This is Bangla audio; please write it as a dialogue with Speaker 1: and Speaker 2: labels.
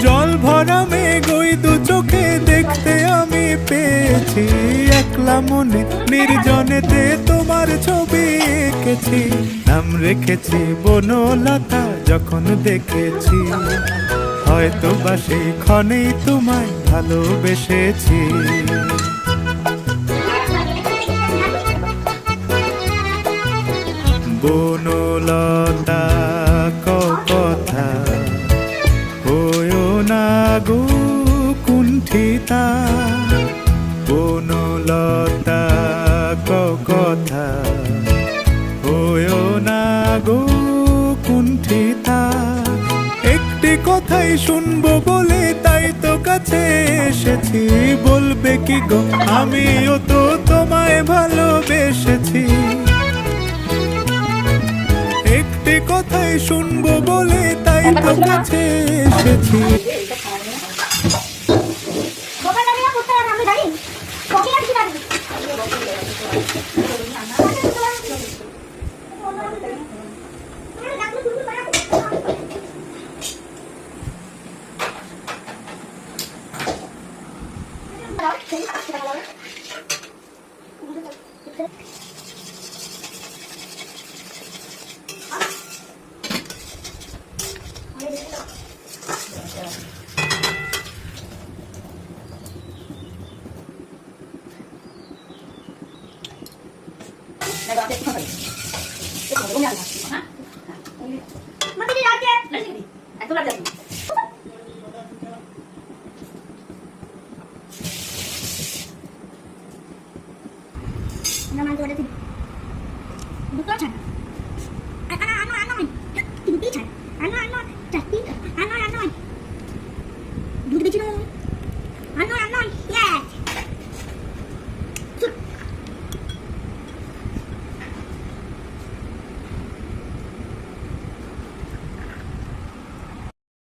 Speaker 1: জল ভরা মেঘ ওই দু চোখে দেখতে আমি পেয়েছি, একলা মনে নির্জনেতে তোমার ছবি এঁকেছি। নাম রেখেছি বনলতা যখন দেখেছি, হয়তো বা সেই ক্ষণেই তোমায় ভালোবেসেছি। বনলতা কথা হয়ো না গো কুণ্ঠিতা, বনলতা কথা হয়ো না গো কুণ্ঠিতা। একটি কথাই শুনবো বলে তাই তো কাছে এসেছি, বলবে কি গো আমিও তো তোমায় ভালোবেসেছি। একটি কথাই শুনবো বলে তাই তো কাছে এসেছি।
Speaker 2: Nama